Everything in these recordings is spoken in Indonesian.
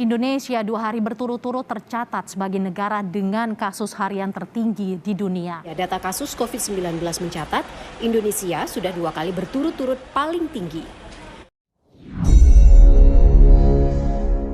Indonesia 2 hari berturut-turut tercatat sebagai negara dengan kasus harian tertinggi di dunia. Ya, data kasus COVID-19 mencatat Indonesia sudah 2 kali berturut-turut paling tinggi.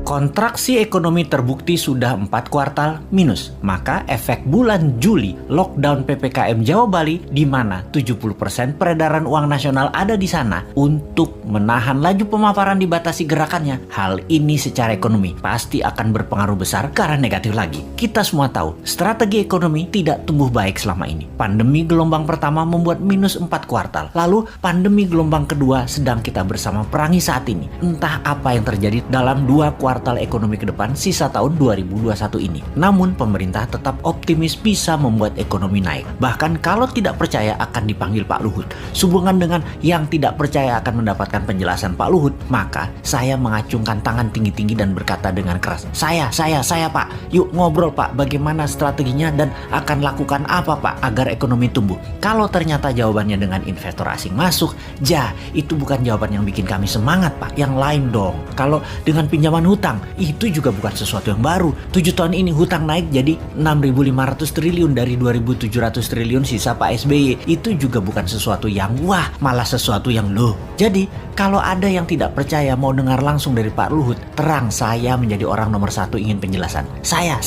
Kontraksi ekonomi terbukti sudah 4 kuartal minus. Maka efek bulan Juli lockdown PPKM Jawa Bali di mana 70% peredaran uang nasional ada di sana untuk menahan laju pemaparan dibatasi gerakannya. Hal ini secara ekonomi pasti akan berpengaruh besar ke arah negatif lagi. Kita semua tahu strategi ekonomi tidak tumbuh baik selama ini. Pandemi gelombang pertama membuat minus 4 kuartal. Lalu pandemi gelombang kedua sedang kita bersama perangi saat ini. Entah apa yang terjadi dalam 2 kuartal ekonomi ke depan sisa tahun 2021 ini. Namun pemerintah tetap optimis bisa membuat ekonomi naik. Bahkan kalau tidak percaya akan dipanggil Pak Luhut. Sehubungan dengan yang tidak percaya akan mendapatkan penjelasan Pak Luhut, maka saya mengacungkan tangan tinggi-tinggi dan berkata dengan keras, Saya Pak, yuk ngobrol Pak, bagaimana strateginya dan akan lakukan apa Pak agar ekonomi tumbuh. Kalau ternyata jawabannya dengan investor asing masuk, itu bukan jawaban yang bikin kami semangat Pak, yang lain dong. Kalau dengan pinjaman hutang, itu juga bukan sesuatu yang baru. 7 tahun ini hutang naik jadi 6.500 triliun dari 2.700 triliun sisa Pak SBY. Itu juga bukan sesuatu yang wah, malah sesuatu yang loh. Jadi kalau ada yang tidak percaya mau dengar langsung dari Pak Luhut, terang saya menjadi orang nomor 1 ingin penjelasan. Saya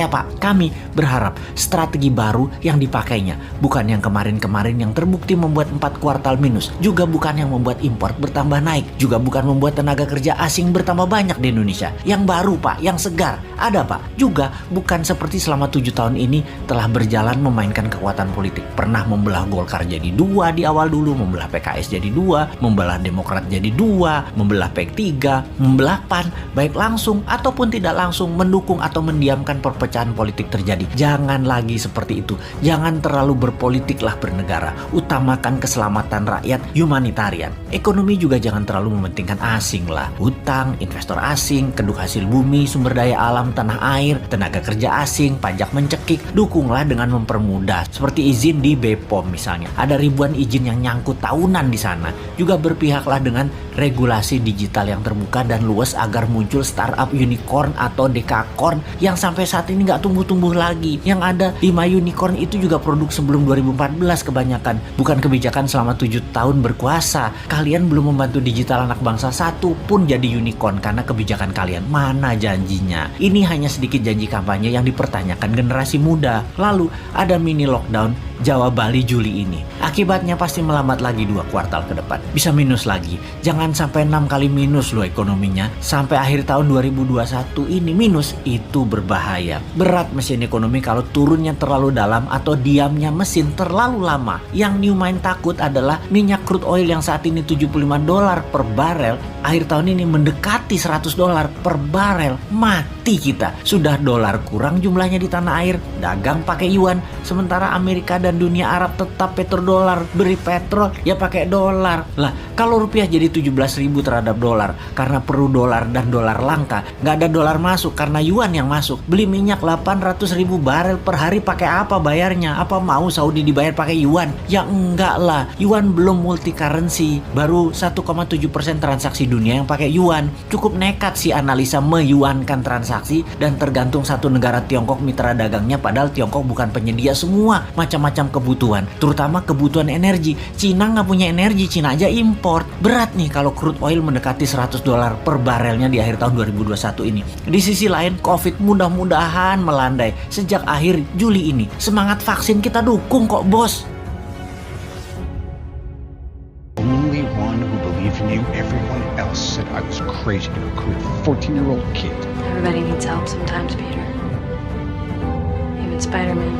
Pak, kami berharap strategi baru yang dipakainya. Bukan yang kemarin-kemarin yang terbukti membuat 4 kuartal minus. Juga bukan yang membuat impor bertambah naik. Juga bukan membuat tenaga kerja asing bertambah banyak di Indonesia. Yang baru Pak, yang segar. Ada Pak. Juga bukan seperti selama 7 tahun ini telah berjalan memainkan kekuatan politik. Pernah membelah Golkar jadi 2 di awal dulu, membelah PKS jadi 2, membelah Demokrat jadi 2, membelah P3, membelah PAN, baik langsung ataupun tidak langsung mendukung atau mendiamkan perpecahan politik terjadi. Jangan lagi seperti itu. Jangan terlalu berpolitiklah bernegara. Utamakan keselamatan rakyat, humanitarian. Ekonomi juga jangan terlalu mementingkan asing lah. Hutang, investor asing, kedua hasil bumi, sumber daya alam, tanah air, tenaga kerja asing, pajak mencekik, dukunglah dengan mempermudah. Seperti izin di BPOM misalnya. Ada ribuan izin yang nyangkut tahunan di sana. Juga berpihaklah dengan regulasi digital yang terbuka dan luas agar muncul startup unicorn atau dekakorn yang sampai saat ini nggak tumbuh-tumbuh lagi. Yang ada 5 unicorn itu juga produk sebelum 2014 kebanyakan. Bukan kebijakan selama 7 tahun berkuasa. Kalian belum membantu digital anak bangsa satu pun jadi unicorn karena kebijakan kalian. Mana janjinya? Ini hanya sedikit janji kampanye yang dipertanyakan generasi muda. Lalu ada mini lockdown Jawa Bali Juli ini. Akibatnya pasti melambat lagi 2 kuartal ke depan. Bisa minus lagi. Jangan sampai 6 kali minus loh ekonominya. Sampai akhir tahun 2021 ini minus. Itu berbahaya. Berat mesin ekonomi kalau turunnya terlalu dalam atau diamnya mesin terlalu lama. Yang New Mind takut adalah minyak crude oil yang saat ini $75 per barel. Akhir tahun ini mendekati $100 per barel. Mati kita. Sudah dolar kurang jumlahnya di tanah air. Dagang pakai yuan. Sementara Amerika dan dunia Arab tetap petrodolar. Beri petrol ya pakai dolar. Lah kalau rupiah jadi 17.000 terhadap dolar karena perlu dolar dan dolar langka, nggak ada dolar masuk karena yuan yang masuk. Beli minyak 800.000 barel per hari pakai apa bayarnya? Apa mau Saudi dibayar pakai yuan? Ya enggak lah. Yuan belum multi currency. Baru 1,7% transaksi dunia yang pakai yuan. Cukup nekat sih analisa meyuankan transaksi dan tergantung satu negara Tiongkok mitra dagangnya, padahal Tiongkok bukan penyedia semua macam-macam kebutuhan, terutama kebutuhan energi. Cina nggak punya energi, Cina aja import. Berat nih kalau crude oil mendekati $100 per barelnya di akhir tahun 2021 ini. Di sisi lain, COVID mudah-mudahan melandai sejak akhir Juli ini. Semangat vaksin kita dukung kok, bos. Only one who believed in you. Everyone else said I was crazy to recruit a 14-year-old kid. Everybody needs help sometimes, Peter. Even Spider-Man.